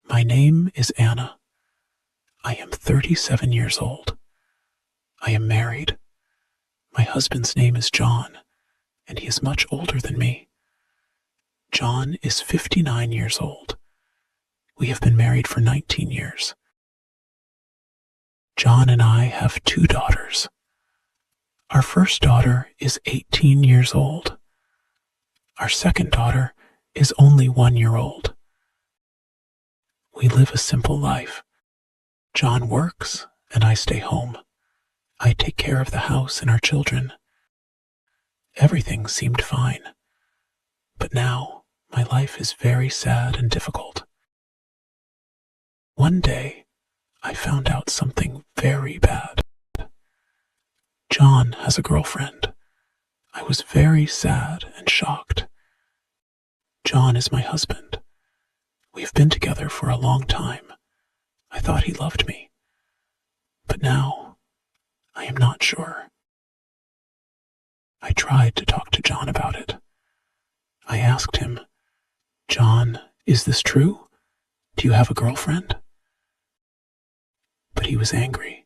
My name is Anna. I am 37 years old. I am married. My husband's name is John, and he is much older than me. John is 59 years old. We have been married for 19 years. John and I have 2 daughters. Our first daughter is 18 years old. Our second daughter is only 1 year old. We live a simple life. John works and I stay home. I take care of the house and our children. Everything seemed fine. But now my life is very sad and difficult. One day, I found out something very bad. John has a girlfriend. I was very sad and shocked. John is my husband. We've been together for a long time. I thought he loved me. But now, I am not sure. I tried to talk to John about it. I asked him, "John, is this true? Do you have a girlfriend?" But he was angry.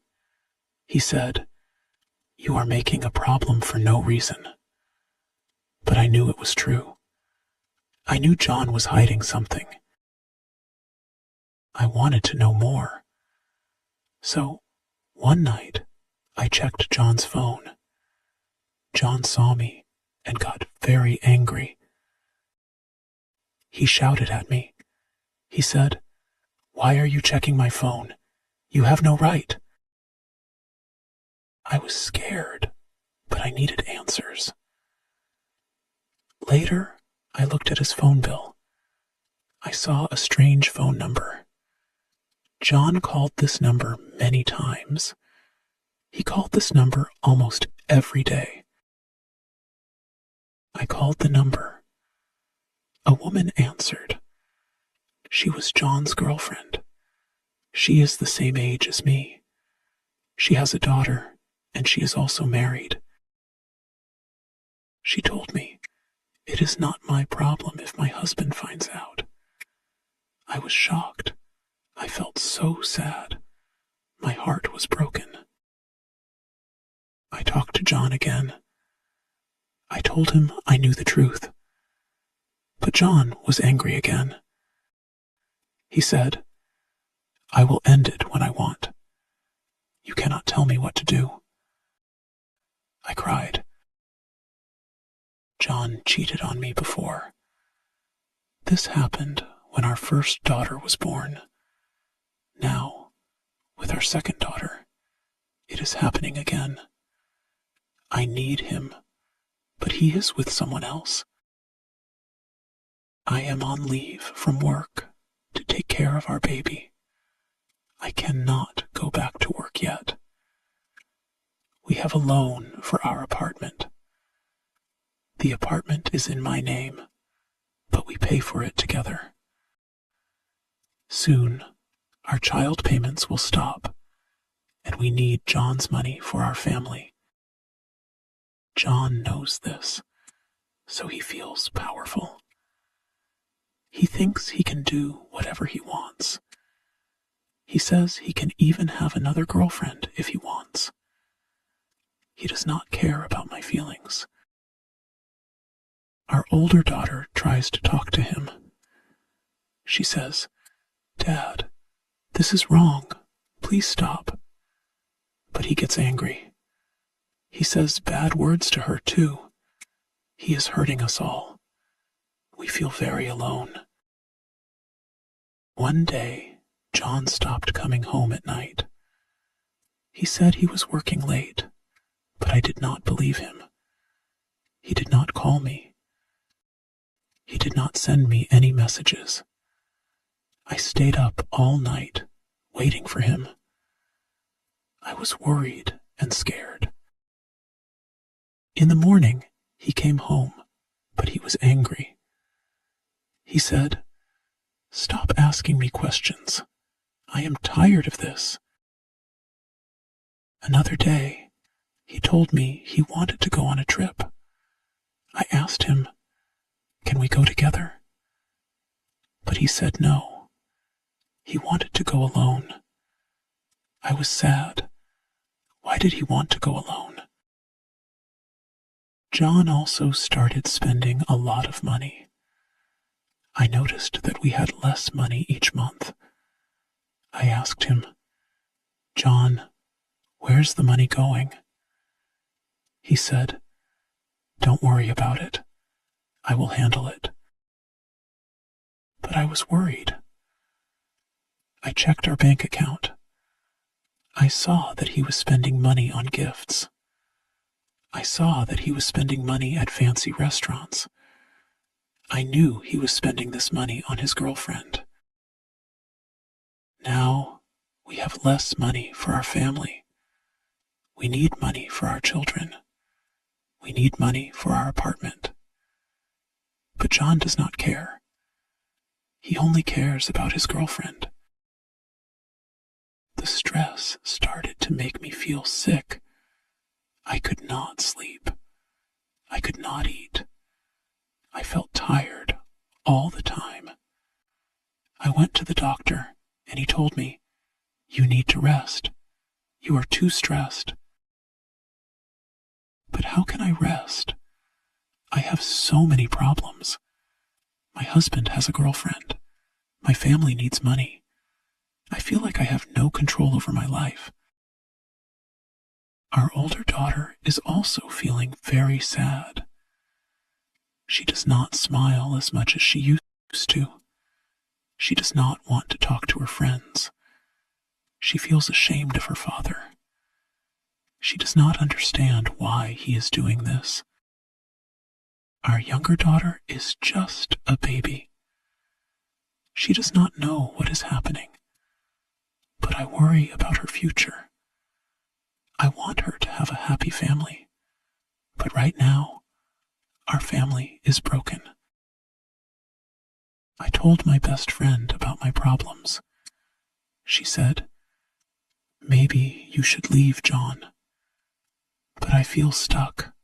He said, "You are making a problem for no reason." But I knew it was true. I knew John was hiding something. I wanted to know more. So, one night, I checked John's phone. John saw me and got very angry. He shouted at me. He said, "Why are you checking my phone? You have no right." I was scared, but I needed answers. Later, I looked at his phone bill. I saw a strange phone number. John called this number many times. He called this number almost every day. I called the number. A woman answered. She was John's girlfriend. She is the same age as me. She has a daughter, and she is also married. She told me, "It is not my problem if my husband finds out." I was shocked. I felt so sad. My heart was broken. I talked to John again. I told him I knew the truth. But John was angry again. He said, "I will end it when I want. You cannot tell me what to do." I cried. John cheated on me before. This happened when our first daughter was born. Now, with our second daughter, it is happening again. I need him, but he is with someone else. I am on leave from work to take care of our baby. I cannot go back to work yet. We have a loan for our apartment. The apartment is in my name, but we pay for it together. Soon, our child payments will stop, and we need John's money for our family. John knows this, so he feels powerful. He thinks he can do whatever he wants. He says he can even have another girlfriend if he wants. He does not care about my feelings. Our older daughter tries to talk to him. She says, "Dad, this is wrong. Please stop." But he gets angry. He says bad words to her, too. He is hurting us all. We feel very alone. One day, John stopped coming home at night. He said he was working late, but I did not believe him. He did not call me. He did not send me any messages. I stayed up all night, waiting for him. I was worried and scared. In the morning, he came home, but he was angry. He said, "Stop asking me questions. I am tired of this." Another day, he told me he wanted to go on a trip. I asked him, "Can we go together?" But he said no. He wanted to go alone. I was sad. Why did he want to go alone? John also started spending a lot of money. I noticed that we had less money each month. I asked him, "John, where's the money going?" He said, "Don't worry about it. I will handle it." But I was worried. I checked our bank account. I saw that he was spending money on gifts. I saw that he was spending money at fancy restaurants. I knew he was spending this money on his girlfriend. Now we have less money for our family. We need money for our children. We need money for our apartment. But John does not care. He only cares about his girlfriend. The stress started to make me feel sick. I could not sleep. I could not eat. I felt tired all the time. I went to the doctor and he told me, "You need to rest. You are too stressed." But how can I rest? I have so many problems. My husband has a girlfriend. My family needs money. I feel like I have no control over my life. Our older daughter is also feeling very sad. She does not smile as much as she used to. She does not want to talk to her friends. She feels ashamed of her father. She does not understand why he is doing this. Our younger daughter is just a baby. She does not know what is happening. But I worry about her future. I want her to have a happy family. But right now, our family is broken. I told my best friend about my problems. She said, "Maybe you should leave John." But I feel stuck.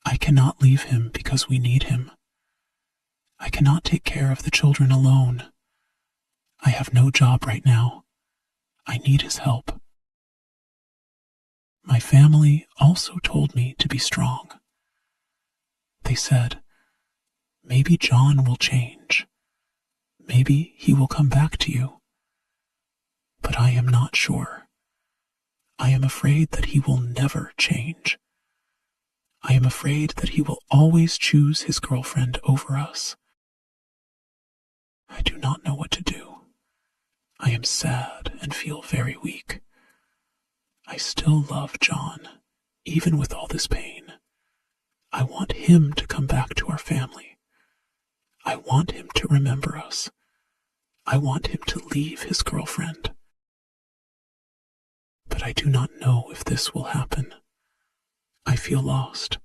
I cannot leave him because we need him. I cannot take care of the children alone. I have no job right now. I need his help. My family also told me to be strong. They said, "Maybe John will change. Maybe he will come back to you." But I am not sure. I am afraid that he will never change. I am afraid that he will always choose his girlfriend over us. I do not know what to do. I am sad and feel very weak. I still love John, even with all this pain. I want him to come back to our family. I want him to remember us. I want him to leave his girlfriend. But I do not know if this will happen. I feel lost.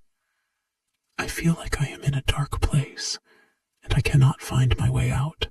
I feel like I am in a dark place, and I cannot find my way out.